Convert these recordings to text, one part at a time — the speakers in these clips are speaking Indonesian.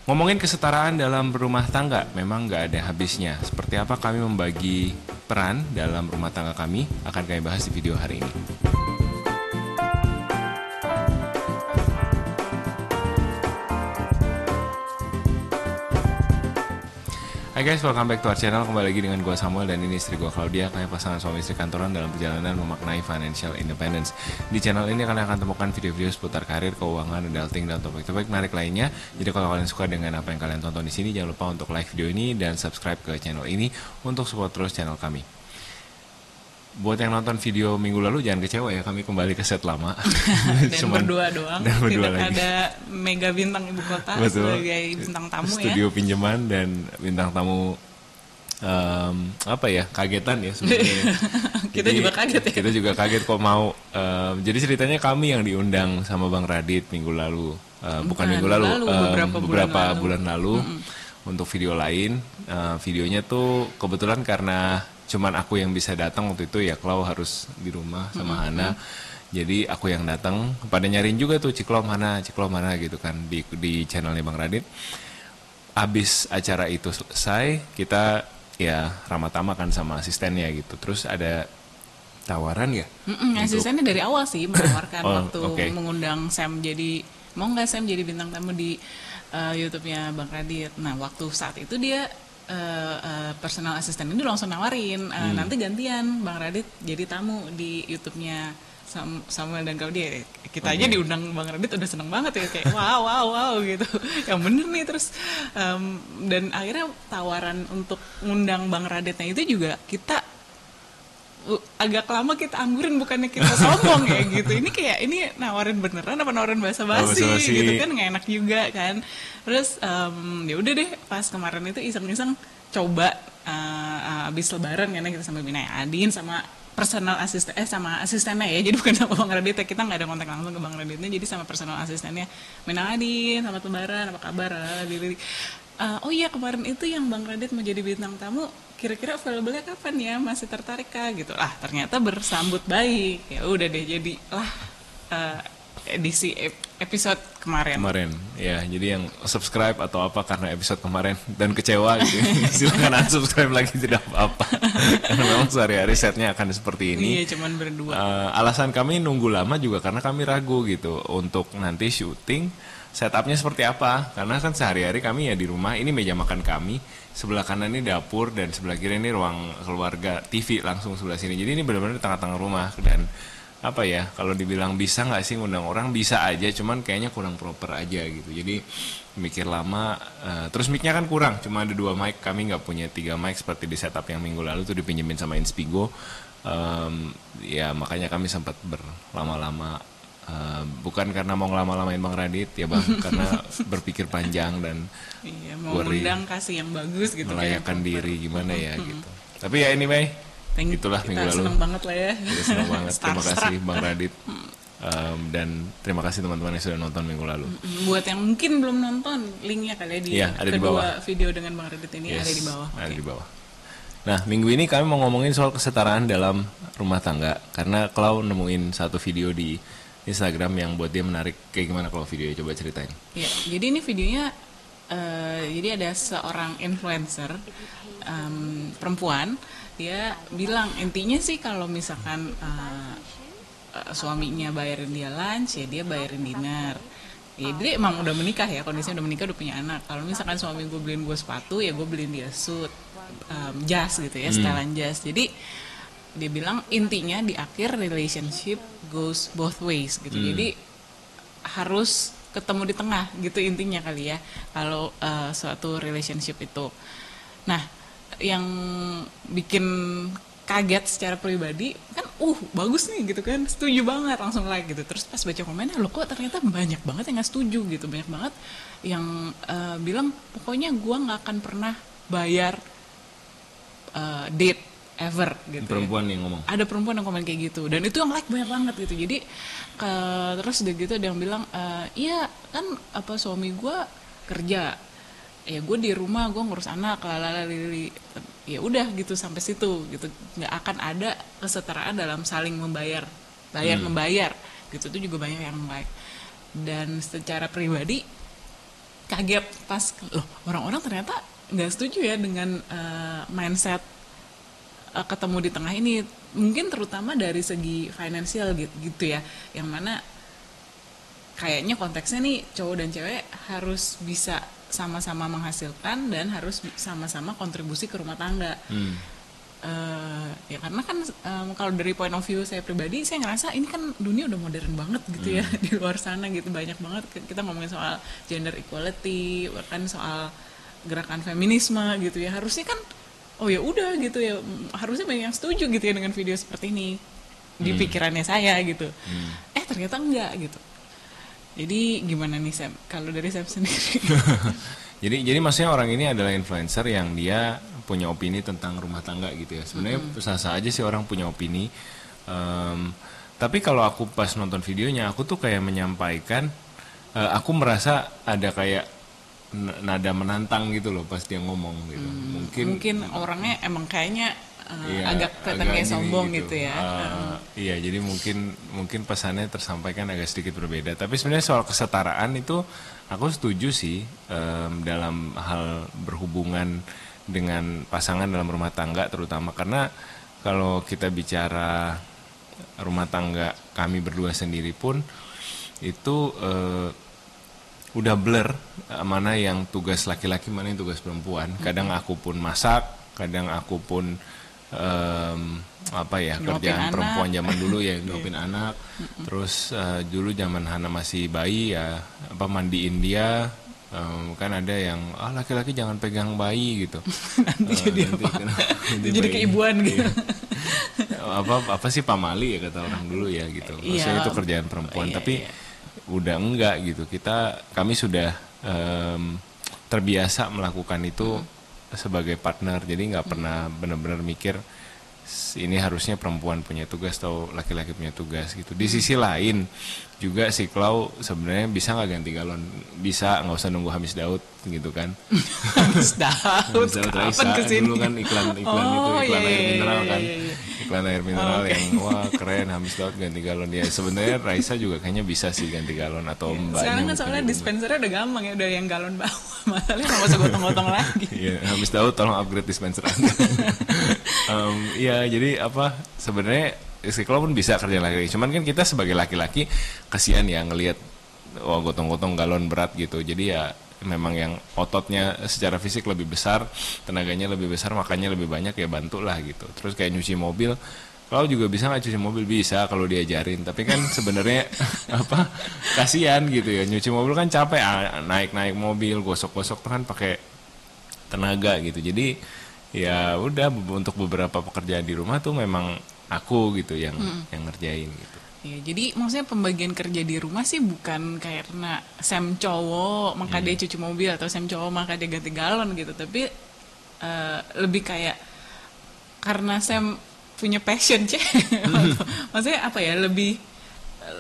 Ngomongin kesetaraan dalam rumah tangga, memang nggak ada habisnya. Seperti apa kami membagi peran dalam rumah tangga kami, akan kami bahas di video hari ini. Hai guys, welcome back to our channel. Kembali lagi dengan gue Samuel dan ini istri gue Claudia. Kami pasangan suami istri kantoran dalam perjalanan memaknai financial independence. Di channel ini kalian akan temukan video-video seputar karir, keuangan, adulting, dan topik-topik menarik lainnya. Jadi kalau kalian suka dengan apa yang kalian tonton di sini, jangan lupa untuk like video ini dan subscribe ke channel ini untuk support terus channel kami. Buat yang nonton video minggu lalu jangan kecewa ya, kami kembali ke set lama. Dan berdua doang, tidak lagi. ada mega bintang ibu kota. Betul. Sebagai bintang tamu. Studio pinjaman dan bintang tamu kagetan ya sebenarnya. Kita juga kaget ya. Kita juga kaget kok mau. Jadi ceritanya kami yang diundang sama Bang Radit minggu lalu, bukan minggu lalu, beberapa bulan lalu untuk video lain. Videonya tuh kebetulan karena cuman aku yang bisa datang waktu itu ya, Klau harus di rumah sama Hana. Jadi aku yang datang, pada nyariin juga tuh Ciklom mana gitu kan di channelnya Bang Radit. Abis acara itu selesai, kita ya ramah-tamah kan sama asistennya gitu. Terus ada tawaran ya? Asistennya dari awal sih menawarkan waktu mengundang Sam jadi, mau nggak Sam jadi bintang tamu di YouTube-nya Bang Radit. Nah waktu saat itu dia personal assistant ini langsung nawarin nanti gantian Bang Radit jadi tamu di YouTube-nya Samuel dan Claudia. Kita aja diundang Bang Radit udah seneng banget ya, kayak wow gitu. Yang bener nih. Terus dan akhirnya tawaran untuk ngundang Bang Raditnya itu juga kita agak lama kita anggurin, bukannya kita sombong kayak gitu. Ini nawarin beneran apa nawarin basa-basi gitu kan, nggak enak juga kan. Terus ya udah deh, pas kemarin itu iseng-iseng coba abis lebaran karena kita sama Bina Adin sama personal assistant sama asistennya ya, jadi bukan sama Bang Radit, kita nggak ada kontak langsung ke Bang Raditnya, jadi sama personal asistennya Bina Adin. Selamat lebaran, apa kabar, oh iya kemarin itu yang Bang Radit mau jadi bintang tamu, kira-kira available-nya kapan ya, masih tertarik kah gitu. Ternyata bersambut baik. Ya udah deh, jadi edisi episode kemarin ya. Jadi yang subscribe atau apa karena episode kemarin dan kecewa gitu, silakan unsubscribe lagi, tidak apa-apa. Karena memang sehari-hari setnya akan seperti ini. Iya, cuman berdua. Alasan kami nunggu lama juga karena kami ragu gitu untuk nanti syuting setupnya seperti apa, karena kan sehari-hari kami ya di rumah. Ini meja makan kami, sebelah kanan ini dapur, dan sebelah kiri ini ruang keluarga, TV langsung sebelah sini. Jadi ini benar-benar di tengah-tengah rumah. Dan apa ya, kalau dibilang bisa nggak sih ngundang orang, bisa aja, cuman kayaknya kurang proper aja gitu. Jadi mikir lama. Terus mic-nya kan kurang, cuma ada 2 mic, kami nggak punya 3 mic seperti di setup yang minggu lalu tuh dipinjemin sama Inspigo. Ya makanya kami sempat berlama-lama. Bukan karena mau ngelama-lamain Bang Radit ya Bang, karena berpikir panjang dan mau undang kasih yang bagus gitu, melayakan diri gimana ya gitu. Tapi ya anyway, itulah minggu lalu. Seneng banget lah ya. Kita seneng banget. Terima kasih Bang Radit. Dan terima kasih teman-teman yang sudah nonton minggu lalu. Buat yang mungkin belum nonton, linknya kali ya ada kedua di bawah. Video dengan Bang Radit ini ada di bawah. Ada di bawah. Nah, minggu ini kami mau ngomongin soal kesetaraan dalam rumah tangga, karena Klau nemuin satu video di Instagram yang buat dia menarik. Kayak gimana kalau videonya, coba ceritain. Ya, jadi ini videonya jadi ada seorang influencer perempuan, dia bilang intinya sih kalau misalkan suaminya bayarin dia lunch, ya dia bayarin dinner. Ya, dia emang udah menikah ya, kondisinya udah menikah, udah punya anak. Kalau misalkan suami gue beliin gue sepatu, ya gue beliin dia suit, jas gitu ya, setelan jas. Jadi dia bilang intinya di akhir relationship goes both ways gitu. Jadi harus ketemu di tengah gitu intinya kali ya kalau suatu relationship itu. Nah, yang bikin kaget secara pribadi kan bagus nih gitu kan, setuju banget, langsung like gitu. Terus pas baca komennya, loh kok ternyata banyak banget yang nggak setuju gitu, banyak banget yang bilang pokoknya gue nggak akan pernah bayar date ever gitu. Perempuan yang ngomong. Ada perempuan yang komen kayak gitu, dan itu yang like banyak banget gitu. Jadi terus udah gitu ada yang bilang iya kan apa suami gue kerja, ya gue di rumah gue ngurus anak, lalalali, ya udah gitu sampai situ gitu. Nggak akan ada kesetaraan dalam saling membayar, membayar gitu. Itu juga banyak yang like. Dan secara pribadi kaget pas loh orang-orang ternyata nggak setuju ya dengan mindset ketemu di tengah ini, mungkin terutama dari segi finansial gitu ya, yang mana kayaknya konteksnya nih cowok dan cewek harus bisa sama-sama menghasilkan dan harus sama-sama kontribusi ke rumah tangga. Ya karena kan kalau dari point of view saya pribadi, saya ngerasa ini kan dunia udah modern banget gitu ya di luar sana gitu, banyak banget kita ngomongin soal gender equality, bahkan soal gerakan feminisme gitu ya, harusnya kan oh ya udah gitu ya, harusnya banyak yang setuju gitu ya dengan video seperti ini di pikirannya saya gitu. Ternyata enggak gitu. Jadi gimana nih Sam, kalau dari Sam sendiri? jadi maksudnya orang ini adalah influencer yang dia punya opini tentang rumah tangga gitu ya. Sebenarnya sah-sah aja sih orang punya opini. Tapi kalau aku pas nonton videonya, aku tuh kayak menyampaikan, aku merasa ada kayak nada menantang gitu loh pas dia ngomong gitu. Mungkin orangnya emang kayaknya agak kelihatan kayak sombong gitu ya. Iya, jadi mungkin pesannya tersampaikan agak sedikit berbeda. Tapi sebenarnya soal kesetaraan itu aku setuju sih, dalam hal berhubungan dengan pasangan dalam rumah tangga terutama, karena kalau kita bicara rumah tangga kami berdua sendiri pun itu udah blur mana yang tugas laki-laki, mana yang tugas perempuan. Kadang aku pun masak, kadang aku pun kerjaan perempuan zaman dulu ya nyuapin anak. Terus dulu zaman Hana masih bayi ya mandiin dia. Kan ada yang laki-laki jangan pegang bayi gitu. Nanti jadi keibuan gitu. Apa sih pamali ya kata orang dulu ya gitu. Maksudnya itu kerjaan perempuan. Tapi udah enggak gitu. Kami sudah terbiasa melakukan itu sebagai partner. Jadi nggak pernah benar-benar mikir ini harusnya perempuan punya tugas atau laki-laki punya tugas gitu. Di sisi lain juga si Klau sebenarnya bisa nggak ganti galon? Bisa, nggak usah nunggu Hamis Daud gitu kan. Hamis Daud Raisa dulu kan iklan air mineral kan. Iklan air mineral yang wah keren, Hamis Daud ganti galon. Ya sebenarnya Raisa juga kayaknya bisa sih ganti galon atau mbaknya. Sekarang kan soalnya dispensernya udah gampang ya, udah yang galon bawah. Masalahnya nggak usah gotong-gotong lagi. Iya, Hamis Daud tolong upgrade dispenser Anda. Iya, jadi sebenarnya Istiqlal pun bisa kerja laki-laki. Cuman kan kita sebagai laki-laki kasihan ya ngelihat gotong-gotong galon berat gitu. Jadi ya memang yang ototnya secara fisik lebih besar, tenaganya lebih besar, makannya lebih banyak, ya bantulah gitu. Terus kayak nyuci mobil, kalau juga bisa nggak cuci mobil? Bisa kalau diajarin. Tapi kan sebenarnya kasihan gitu ya. Nyuci mobil kan capek, naik mobil, gosok-gosok kan pakai tenaga gitu. Jadi ya udah, untuk beberapa pekerjaan di rumah tuh memang aku gitu yang ngerjain gitu. Ya, jadi maksudnya pembagian kerja di rumah sih bukan karena Sam cowok maka dia cuci mobil, atau Sam cowok maka dia ganti galon gitu, tapi lebih kayak karena Sam punya passion maksudnya apa ya, lebih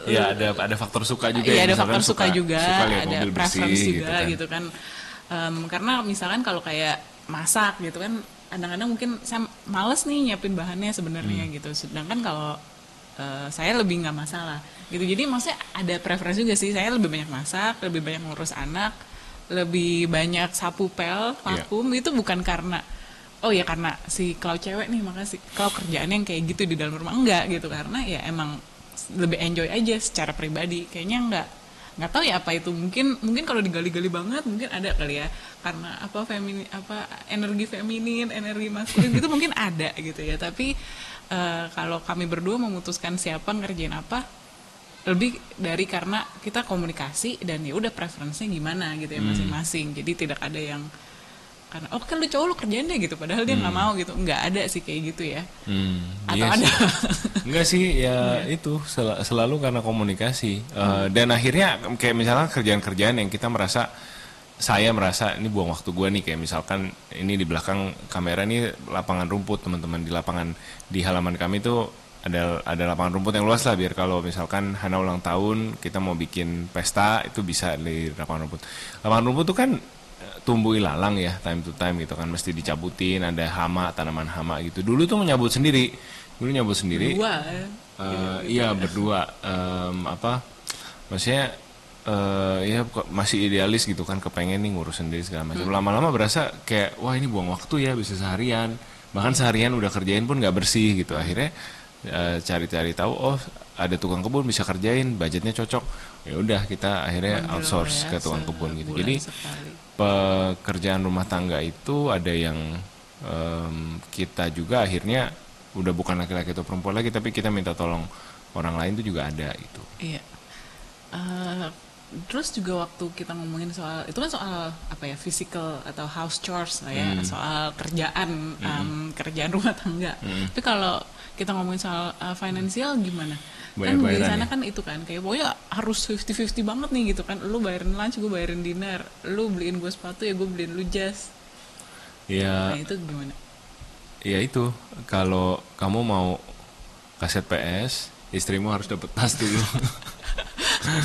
ya ada faktor suka juga ya, ada faktor suka juga, ada preference juga gitu kan. Karena misalkan kalau kayak masak gitu kan, kadang-kadang mungkin saya males nih nyiapin bahannya sebenarnya gitu, sedangkan kalau saya lebih nggak masalah gitu. Jadi maksudnya ada preferensi juga sih, saya lebih banyak masak, lebih banyak ngurus anak, lebih banyak sapu pel, vakum. Itu bukan karena karena si Klau cewek nih maka si Klau kerjaannya yang kayak gitu di dalam rumah, enggak gitu, karena ya emang lebih enjoy aja secara pribadi. Kayaknya nggak tahu ya apa itu, mungkin kalau digali-gali banget mungkin ada kali ya, karena energi feminin, energi maskulin gitu mungkin ada gitu ya. Tapi kalau kami berdua memutuskan siapa ngerjain apa, lebih dari karena kita komunikasi dan ya udah preferensinya gimana gitu ya masing-masing. Jadi tidak ada yang karena kan lu cowok lu kerjain deh gitu, padahal dia nggak mau gitu. Nggak ada sih kayak gitu ya. Atau ada? Enggak sih ya. Itu selalu karena komunikasi. Dan akhirnya kayak misalnya kerjaan-kerjaan yang saya merasa ini buang waktu gue nih, kayak misalkan ini di belakang kamera ini lapangan rumput, teman-teman di lapangan di halaman kami tuh ada lapangan rumput yang luas lah, biar kalau misalkan Hana ulang tahun kita mau bikin pesta itu bisa di lapangan rumput. Lapangan rumput tuh kan tumbuh ilalang ya, time to time gitu kan, mesti dicabutin, ada hama, tanaman hama gitu. Dulu tuh nyabut sendiri. Berdua iya berdua. Maksudnya ya masih idealis gitu kan, kepengen nih ngurus sendiri segala macam. Lama-lama berasa kayak wah ini buang waktu ya, bisa seharian, bahkan seharian udah kerjain pun nggak bersih gitu. Akhirnya cari-cari tahu, oh ada tukang kebun bisa kerjain, budgetnya cocok, ya udah kita akhirnya outsource ke tukang kebun gitu. Jadi pekerjaan rumah tangga itu ada yang kita juga akhirnya udah bukan laki-laki atau perempuan lagi, tapi kita minta tolong orang lain itu juga ada itu. Iya. Terus juga waktu kita ngomongin soal itu kan soal apa ya, physical atau house chores lah ya, soal kerjaan kerjaan rumah tangga. Tapi kalau kita ngomongin soal finansial gimana? Kan di sana kan itu kan kayak pokoknya harus 50-50 banget nih gitu kan. Lu bayarin lunch, gue bayarin dinner. Lu beliin gue sepatu, ya gue beliin lu jas. Ya. Nah, itu gimana? Ya itu, kalau kamu mau kaset PS, istrimu harus dapat tas dulu.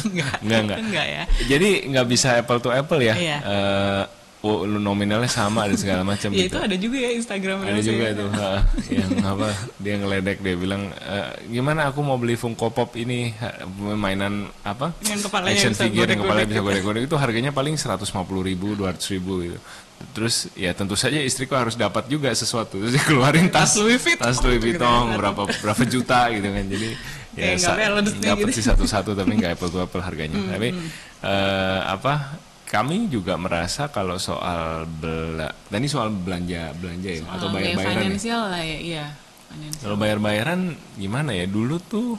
Enggak ya. Jadi nggak bisa apple to apple ya. Iya. Nominalnya sama dan segala macam ya, gitu. Itu ada juga ya Instagram. Ada juga itu, yang apa? Dia ngeledek, dia bilang gimana aku mau beli Funko Pop ini, mainan apa? Yang kepalanya action bisa figure yang kepalanya bisa godek-godek. godek-godek itu harganya paling 150.000, 200.000 gitu. Terus ya tentu saja istriku harus dapat juga sesuatu. Terus dia keluarin tas Louis Vuitton berapa juta gitu kan. Jadi ya dapat sih satu-satu tapi nggak apple to apple harganya. Tapi kami juga merasa kalau soal tadi soal belanja ya, soal atau bayar-bayaran finansial lah ya, iya. Kalau bayar-bayaran gimana ya, dulu tuh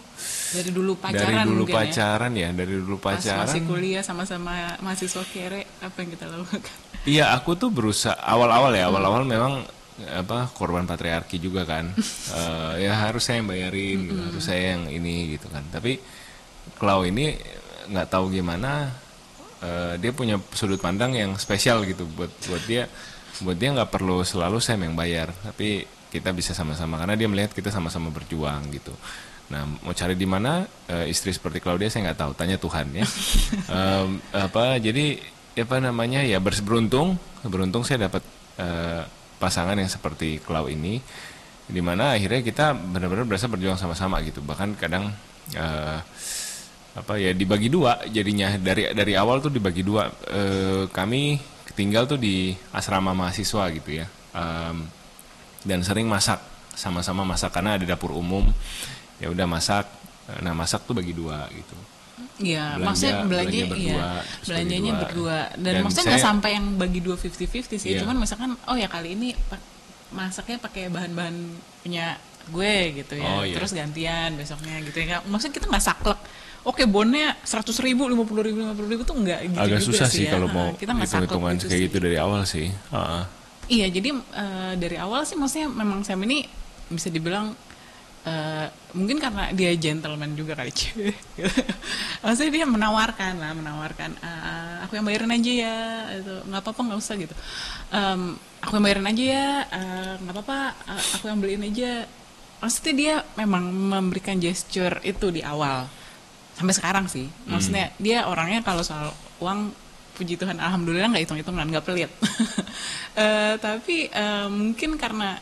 dari dulu pacaran dari dulu pacaran pas masih kuliah sama-sama mahasiswa kere, apa yang kita lakukan? Iya, aku tuh berusaha awal-awal memang korban patriarki juga kan. Ya harus saya yang bayarin gitu, harus saya yang ini gitu kan. Tapi Klau ini nggak tahu gimana, dia punya sudut pandang yang spesial gitu buat dia nggak perlu selalu saya yang bayar, tapi kita bisa sama-sama karena dia melihat kita sama-sama berjuang gitu. Nah, mau cari di mana istri seperti Claudia saya nggak tahu, tanya Tuhan ya. Jadi ya beruntung saya dapat pasangan yang seperti Clau ini, di mana akhirnya kita benar-benar berasa berjuang sama-sama gitu. Bahkan kadang dibagi dua jadinya, dari awal tuh dibagi dua. Kami tinggal tuh di asrama mahasiswa gitu ya, dan sering masak sama-sama karena ada dapur umum, ya udah masak. Nah, masak tuh bagi dua gitu. Iya, maksudnya belanjanya berdua. Dan maksudnya nggak sampai yang bagi dua 50-50 sih. Cuman misalkan, oh ya kali ini masaknya pakai bahan-bahan punya gue gitu ya. Terus gantian besoknya gitu ya. Maksudnya kita nggak saklek. Oke, bonnya 100.000, 50.000 tuh nggak gitu. Agak juga susah sih kalau mau hitung-hitungan kayak gitu dari awal sih. Iya, jadi dari awal sih maksudnya memang Sam ini bisa dibilang mungkin karena dia gentleman juga kali. Maksudnya dia menawarkan aku yang bayarin aja ya, itu nggak apa-apa, nggak usah gitu. Aku yang bayarin aja ya, nggak apa-apa, aku yang beliin aja. Maksudnya dia memang memberikan gesture itu di awal sampai sekarang sih. Maksudnya dia orangnya kalau soal uang, puji Tuhan alhamdulillah nggak hitung-hitungan, nggak pelit. Tapi mungkin karena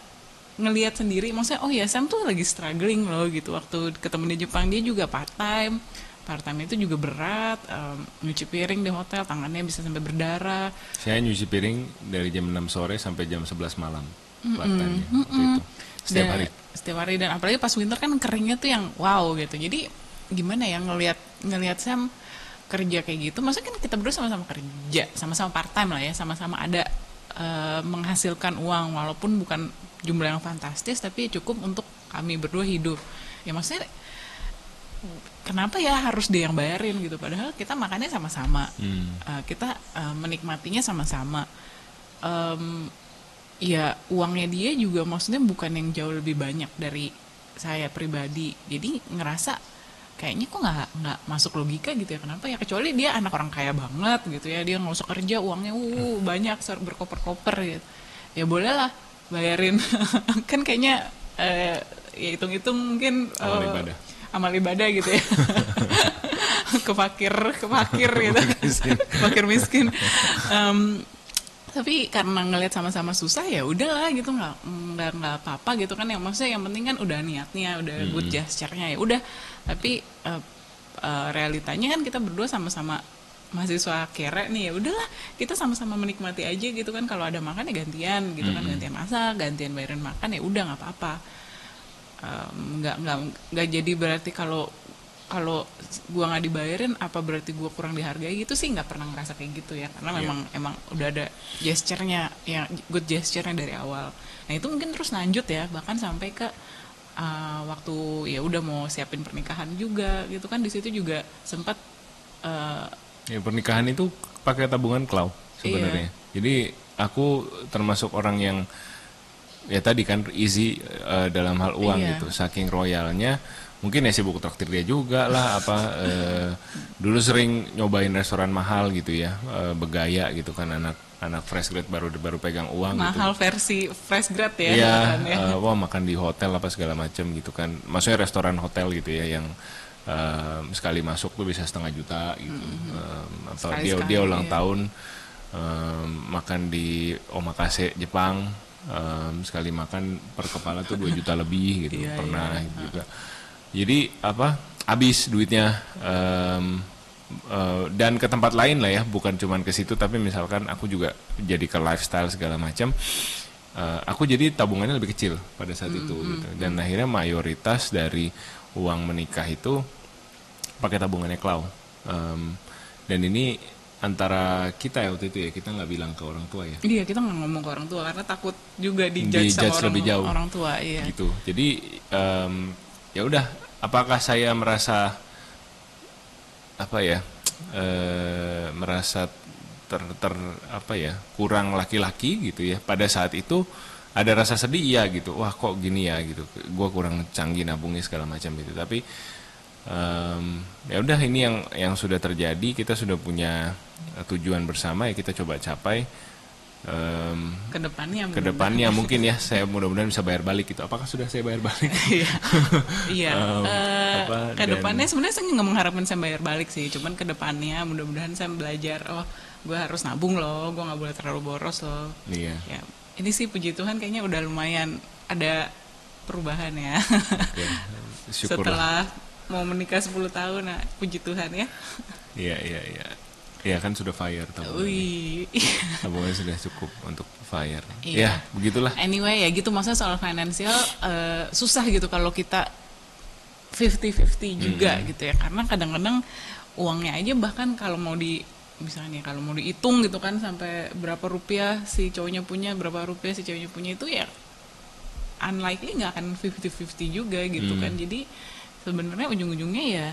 ngelihat sendiri, maksudnya oh ya Sam tuh lagi struggling loh gitu. Waktu ketemu di Jepang dia juga part time itu juga berat, nyuci piring di hotel tangannya bisa sampai berdarah. Saya nyuci piring dari jam 6 sore sampai jam 11 malam part time itu setiap hari, dan apalagi pas winter kan keringnya tuh yang wow gitu. Jadi gimana ya ngelihat Sam kerja kayak gitu. Maksudnya kan kita berdua sama-sama kerja, sama-sama part time lah ya, sama-sama ada menghasilkan uang walaupun bukan jumlah yang fantastis, tapi cukup untuk kami berdua hidup. Ya maksudnya kenapa ya harus dia yang bayarin gitu, padahal kita makannya sama-sama, kita menikmatinya sama-sama. Ya uangnya dia juga maksudnya bukan yang jauh lebih banyak dari saya pribadi, jadi ngerasa kayaknya kok nggak masuk logika gitu ya, kenapa ya, kecuali dia anak orang kaya banget gitu ya, dia nggak usah kerja uangnya banyak berkoper-koper gitu, ya boleh lah bayarin. Kan kayaknya ya hitung-hitung mungkin amal ibadah gitu ya. ke fakir gitu. Fakir miskin. Tapi karena ngelihat sama-sama susah ya udahlah gitu, nggak apa-apa gitu kan. Yang maksudnya yang penting kan udah niatnya, udah good gesture-nya, ya udah. Tapi realitanya kan kita berdua sama-sama mahasiswa kere nih, ya udahlah kita sama-sama menikmati aja gitu kan, kalau ada makan ya gantian gitu kan, gantian masak, gantian bayarin makan, ya udah nggak apa-apa. Nggak jadi berarti kalau gua nggak dibayarin apa berarti gua kurang dihargai, gitu sih nggak pernah ngerasa kayak gitu ya, karena emang udah ada gesture-nya ya, good gesture-nya dari awal. Nah itu mungkin terus lanjut ya, bahkan sampai ke waktu ya udah mau siapin pernikahan juga gitu kan, di situ juga sempat ya pernikahan itu pakai tabungan Klau sebenarnya. Jadi aku termasuk orang yang ya tadi kan easy dalam hal uang gitu, saking royalnya mungkin ya sibuk traktir dia juga lah dulu sering nyobain restoran mahal gitu ya, bergaya gitu kan, anak fresh grad baru pegang uang mahal gitu. Versi fresh grad ya. Iya, wah makan di hotel apa segala macam gitu kan, maksudnya restoran hotel gitu ya yang sekali masuk tuh bisa 500 juta gitu, atau dia ulang tahun makan di omakase Jepang, sekali makan per kepala tuh 2 juta lebih gitu, pernah gitu juga. Jadi habis duitnya, dan ke tempat lain lah ya, bukan cuman ke situ, tapi misalkan aku juga jadi ke lifestyle segala macam, aku jadi tabungannya lebih kecil pada saat itu gitu. Dan akhirnya mayoritas dari uang menikah itu pakai tabungannya Klau, dan ini antara kita ya waktu itu ya, kita nggak bilang ke orang tua ya. Iya, kita nggak ngomong ke orang tua karena takut juga dijudge sama lebih jauh. Orang tua, iya. Gitu. Jadi ya udah, apakah saya merasa merasa kurang laki-laki gitu ya pada saat itu? Ada rasa sedih iya gitu, wah kok gini ya gitu, gue kurang canggih nabungnya segala macam gitu. Tapi ya udah, ini yang sudah terjadi, kita sudah punya tujuan bersama ya, kita coba capai. Kedepannya mungkin ya, saya mudah-mudahan bisa bayar balik gitu. Apakah sudah saya bayar balik? Iya. Kedepannya sebenarnya saya nggak mengharapkan saya bayar balik sih, cuman kedepannya mudah-mudahan saya belajar, gue harus nabung loh, gue nggak boleh terlalu boros loh. Iya. Ya, ini sih puji Tuhan kayaknya udah lumayan ada perubahan ya. Okay. Setelah mau menikah 10 tahun, nah puji Tuhan ya. Iya. Ya kan sudah fire tabungannya sudah cukup untuk fire. Ya begitulah. Anyway ya gitu, maksudnya soal finansial susah gitu kalau kita 50-50 juga gitu ya, karena kadang-kadang uangnya aja bahkan kalau mau misalnya kalau mau dihitung gitu kan, sampai berapa rupiah si cowoknya punya, berapa rupiah si ceweknya punya, itu ya unlikely nggak akan 50-50 juga gitu kan. Jadi sebenarnya ujung-ujungnya ya,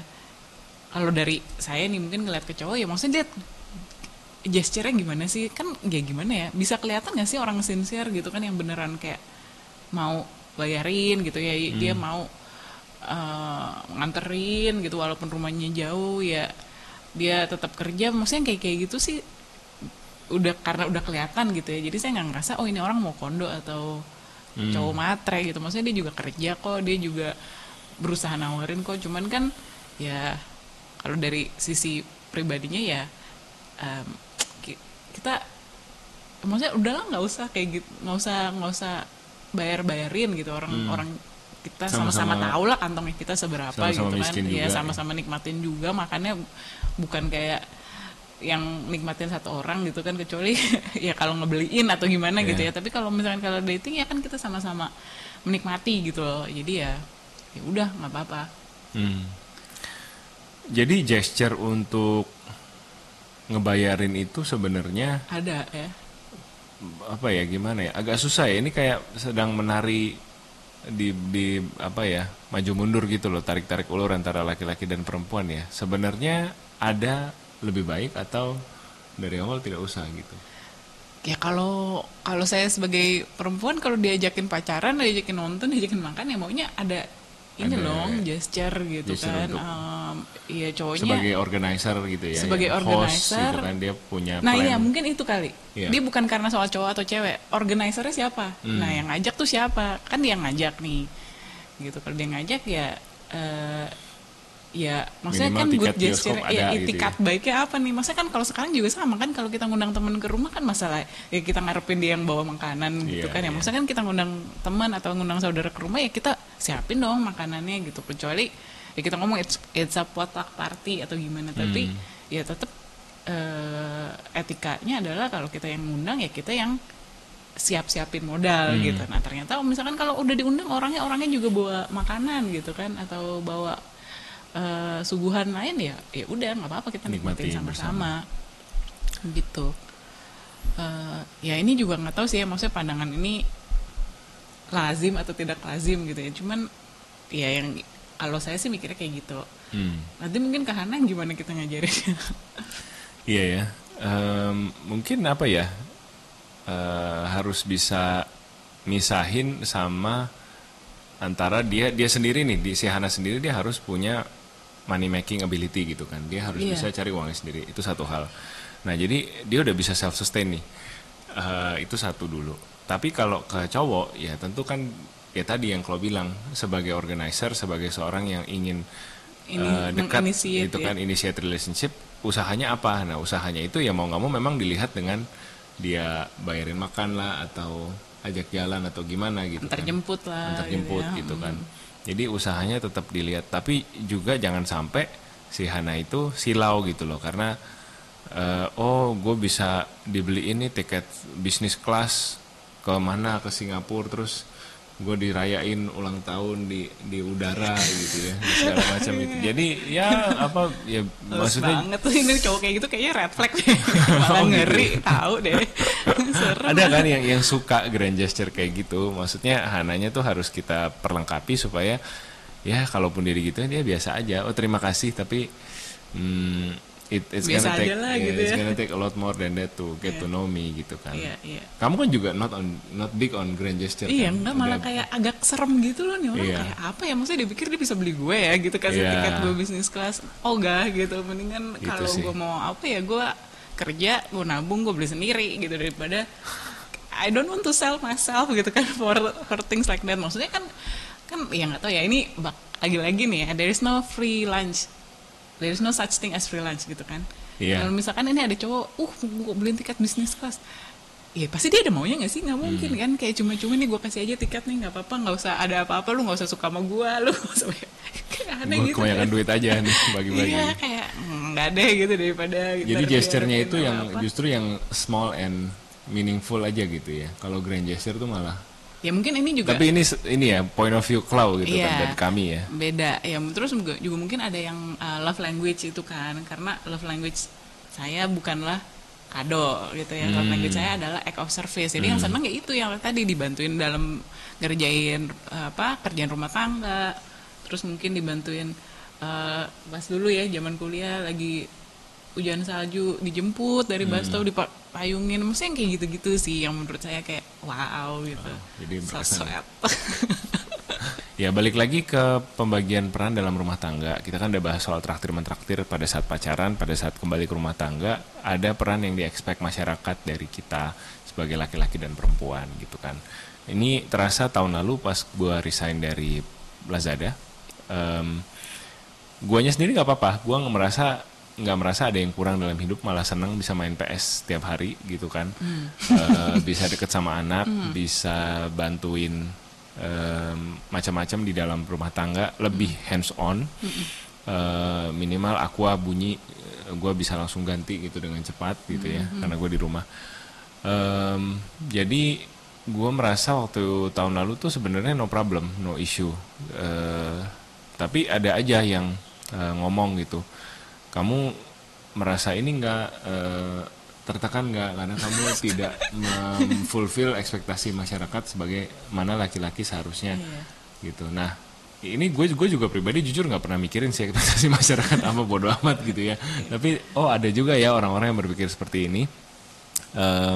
kalau dari saya nih mungkin ngeliat ke cowok ya, maksudnya dia gesture-nya gimana sih, kan ya gimana ya, bisa kelihatan gak sih orang sincere gitu kan, yang beneran kayak mau bayarin gitu ya, dia mau nganterin gitu walaupun rumahnya jauh ya, dia tetap kerja, maksudnya kayak gitu sih karena udah kelihatan gitu ya. Jadi saya nggak ngerasa ini orang mau kondo atau cowok matre gitu, maksudnya dia juga kerja kok, dia juga berusaha nawarin kok, cuman kan ya kalau dari sisi pribadinya ya kita maksudnya udahlah nggak usah kayak gitu, nggak usah bayarin gitu, orang kita sama-sama tahu lah kantongnya kita seberapa gitu kan ya, sama-sama nikmatin juga, makanya bukan kayak yang nikmatin satu orang gitu kan, kecuali ya kalau ngebeliin atau gimana gitu ya. Tapi kalau misalkan kalau dating ya kan kita sama-sama menikmati gitu loh, jadi ya udah nggak apa-apa. Jadi gesture untuk ngebayarin itu sebenarnya ada ya. Gimana ya? Agak susah ya. Ini kayak sedang menari di maju mundur gitu loh, tarik-tarik ulur antara laki-laki dan perempuan ya. Sebenarnya ada lebih baik atau dari awal tidak usah gitu? Ya kalau saya sebagai perempuan, kalau diajakin pacaran, diajakin nonton, diajakin makan, ya maunya ada gesture gitu kan. Iya, cowoknya sebagai organizer gitu ya. Sebagai organizer gitu kan, dia punya plan. Nah iya, mungkin itu kali. Yeah. Dia bukan karena soal cowok atau cewek. Organizernya siapa? Nah yang ngajak tuh siapa? Kan dia ngajak nih. Gitu, kalau dia ngajak ya maksudnya minimal kan good gesture ya, itikat gitu ya. Baiknya apa nih? Maksudnya kan kalau sekarang juga sama kan, kalau kita ngundang teman ke rumah kan masalah ya kita ngarepin dia yang bawa makanan gitu kan ya. Maksudnya kan kita ngundang teman atau ngundang saudara ke rumah ya kita siapin dong makanannya gitu, kecuali ya kita ngomong it's a potluck party atau gimana, tapi ya tetap etikanya adalah kalau kita yang ngundang ya kita yang siapin modal gitu. Nah ternyata misalkan kalau udah diundang orangnya juga bawa makanan gitu kan, atau bawa suguhan lain, ya udah nggak apa-apa, kita nikmatin sama-sama gitu. Ya ini juga nggak tahu sih ya, maksudnya pandangan ini lazim atau tidak lazim gitu ya. Cuman ya yang kalau saya sih mikirnya kayak gitu. Nanti mungkin ke Hana gimana kita ngajarin? Iya ya, mungkin apa ya, harus bisa misahin sama antara dia sendiri nih, si Hana sendiri dia harus punya money making ability gitu kan, dia harus bisa cari uangnya sendiri, itu satu hal. Nah jadi dia udah bisa self sustain nih, itu satu dulu. Tapi kalau ke cowok ya tentu kan ya tadi yang kalau bilang sebagai organizer, sebagai seorang yang ingin dekat gitu kan, initiate relationship, usahanya apa? Nah usahanya itu ya mau nggak mau memang dilihat dengan dia bayarin makan lah, atau ajak jalan atau gimana gitu, antar jemput lah, antar jemput gitu kan. Jadi usahanya tetap dilihat, tapi juga jangan sampai si Hana itu silau gitu loh, karena oh gue bisa dibeli ini tiket bisnis kelas ke mana, ke Singapura, terus gue dirayain ulang tahun di udara gitu ya, segala macam itu. Jadi ya apa ya, maksudnya banget tuh ini cowok kayak gitu kayaknya red flag deh. Malah ngeri gitu. Tahu deh. Ada kan yang suka grand gesture kayak gitu, maksudnya Hananya tuh harus kita perlengkapi supaya ya kalaupun dia gitu dia biasa aja, oh terima kasih, tapi it's biasa gonna take lah, gitu it's ya. gonna take a lot more than that to get to know me gitu kan. Kamu kan juga not big on grand gesture. Iya, kan? enggak, malah kayak agak serem gitu loh nih orang, kayak apa ya, maksudnya dia pikir dia bisa beli gue ya gitu, kasih tiket gue bisnis kelas, oh enggak gitu, mendingan gitu kalau gue mau apa ya, gue kerja, gue nabung, gue beli sendiri gitu, daripada I don't want to sell myself gitu kan for things like that. Maksudnya kan ya nggak tahu ya, ini lagi-lagi nih ya, there is no free lunch, there is no such thing as free lunch gitu kan. Kalau misalkan ini ada cowok, gue beliin tiket bisnis kelas, ya pasti dia ada maunya nggak sih? Nggak mungkin kan, kayak cuma-cuma nih gue kasih aja tiket nih, nggak apa-apa, nggak usah ada apa-apa, lu nggak usah suka sama gue, lu nggak usah aneh gitu. Kebanyakan duit aja nih bagi-bagi. Iya, kayak nggak ada gitu, daripada jadi gesturnya itu yang justru yang small and meaningful aja gitu ya. Kalau grand gesture tuh malah ya mungkin ini juga, tapi ini ya point of view Klau gitu kan, dan kami ya beda ya. Terus juga mungkin ada yang love language itu kan, karena love language saya bukanlah kado gitu ya. Love language saya adalah act of service. Jadi yang senang ya itu yang tadi, dibantuin dalam ngerjain kerjaan rumah tangga, terus mungkin dibantuin pas dulu ya zaman kuliah lagi hujan salju, dijemput dari bus stop, dipayungin, maksudnya yang kayak gitu-gitu sih yang menurut saya kayak wow gitu. Jadi so sweet. Ya balik lagi ke pembagian peran dalam rumah tangga. Kita kan udah bahas soal traktir-mentraktir pada saat pacaran, pada saat kembali ke rumah tangga, ada peran yang di-expect masyarakat dari kita sebagai laki-laki dan perempuan gitu kan. Ini terasa tahun lalu pas gue resign dari Lazada, guanya sendiri nggak apa-apa, gue nggak merasa ada yang kurang dalam hidup, malah senang bisa main PS setiap hari gitu kan. Bisa deket sama anak, bisa bantuin macam-macam di dalam rumah tangga, lebih hands on. Minimal aqua bunyi, gue bisa langsung ganti gitu dengan cepat gitu ya, karena gue di rumah. Jadi gue merasa waktu tahun lalu tuh sebenarnya no problem, no issue. Tapi ada aja yang ngomong gitu, kamu merasa ini nggak tertekan nggak karena kamu tidak memfulfill ekspektasi masyarakat sebagai mana laki-laki seharusnya gitu. Nah ini gue juga pribadi jujur nggak pernah mikirin sih ekspektasi masyarakat apa, bodo amat gitu ya. Tapi ada juga ya orang-orang yang berpikir seperti ini.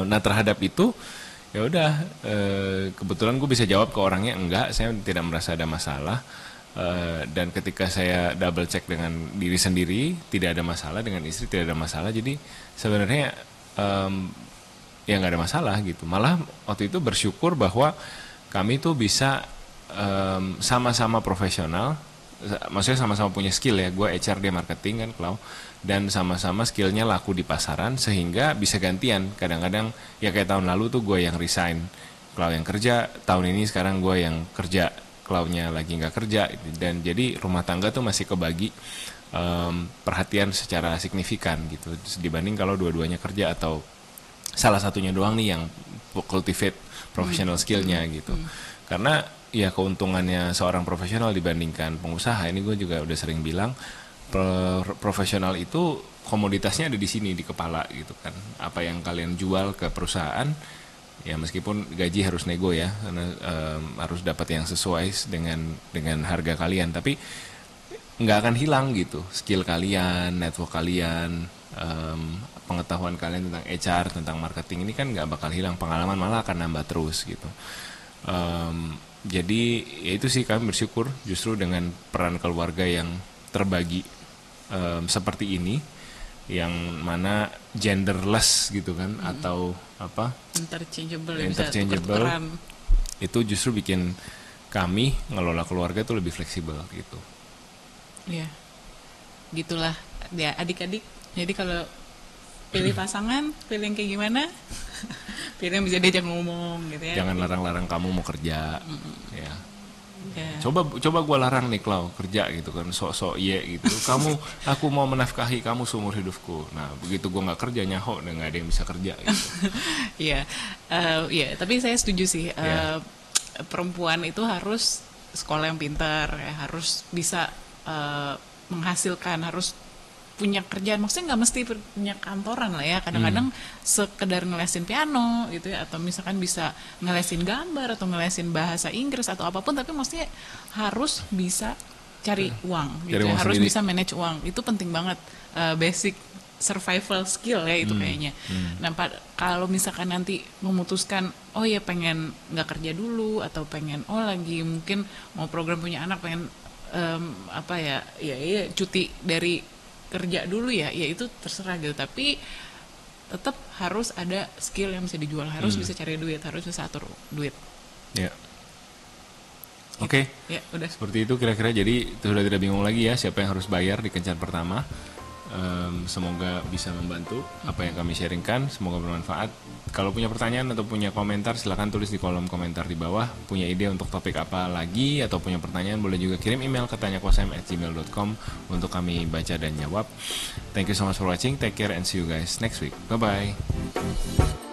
Nah terhadap itu ya udah, kebetulan gue bisa jawab ke orangnya, enggak, saya tidak merasa ada masalah. Dan ketika saya double check dengan diri sendiri, tidak ada masalah, dengan istri tidak ada masalah. Jadi sebenarnya ya nggak ada masalah gitu. Malah waktu itu bersyukur bahwa kami tuh bisa sama-sama profesional, maksudnya sama-sama punya skill ya. Gue HR, dia marketing kan, Klau, dan sama-sama skillnya laku di pasaran, sehingga bisa gantian. Kadang-kadang ya kayak tahun lalu tuh gue yang resign, Klau yang kerja. Tahun ini sekarang gue yang kerja, Klaunya lagi nggak kerja, dan jadi rumah tangga tuh masih kebagi perhatian secara signifikan gitu dibanding kalau dua-duanya kerja atau salah satunya doang nih yang cultivate professional skillnya gitu. Karena ya keuntungannya seorang profesional dibandingkan pengusaha, ini gue juga udah sering bilang, profesional itu komoditasnya ada di sini di kepala gitu kan. Apa yang kalian jual ke perusahaan, ya meskipun gaji harus nego ya, karena harus dapat yang sesuai dengan harga kalian, tapi nggak akan hilang gitu skill kalian, network kalian, pengetahuan kalian tentang HR, tentang marketing ini kan nggak bakal hilang, pengalaman malah akan nambah terus gitu. Jadi ya itu sih, kami bersyukur justru dengan peran keluarga yang terbagi seperti ini, yang mana genderless gitu kan, atau apa interchangeable, itu justru bikin kami ngelola keluarga tuh lebih fleksibel gitu. Ya, gitulah ya adik-adik. Jadi kalau pilih pasangan, pilih yang kayak gimana? Pilih yang bisa diajak ngomong gitu ya. Jangan larang-larang kamu mau kerja, ya. Coba gue larang nih Klau kerja gitu kan, sok-sok iya gitu. Aku mau menafkahi kamu seumur hidupku. Nah begitu gue nggak kerja nyaho, dan nggak ada yang bisa kerja gitu. Iya, tapi saya setuju sih. Perempuan itu harus sekolah yang pintar, ya, harus bisa menghasilkan, harus punya kerjaan, maksudnya nggak mesti punya kantoran lah ya, kadang-kadang sekedar ngelesin piano gitu ya, atau misalkan bisa ngelesin gambar atau ngelesin bahasa Inggris atau apapun, tapi maksudnya harus bisa cari uang gitu ya, harus sendiri. Bisa manage uang, itu penting banget, basic survival skill ya itu kayaknya. Nah kalau misalkan nanti memutuskan oh ya pengen nggak kerja dulu, atau pengen lagi mungkin mau program punya anak, pengen cuti dari kerja dulu ya itu terserah gitu, tapi tetap harus ada skill yang bisa dijual, harus bisa cari duit, harus bisa atur duit. Ya. Oke. Ya, udah. Seperti itu kira-kira, jadi sudah tidak bingung lagi ya siapa yang harus bayar di kencan pertama. Semoga bisa membantu apa yang kami sharingkan, semoga bermanfaat. Kalau punya pertanyaan atau punya komentar, silahkan tulis di kolom komentar di bawah. Punya ide untuk topik apa lagi atau punya pertanyaan, boleh juga kirim email ke tanyakosem@gmail.com untuk kami baca dan jawab. Thank you so much for watching, take care and see you guys next week. Bye bye.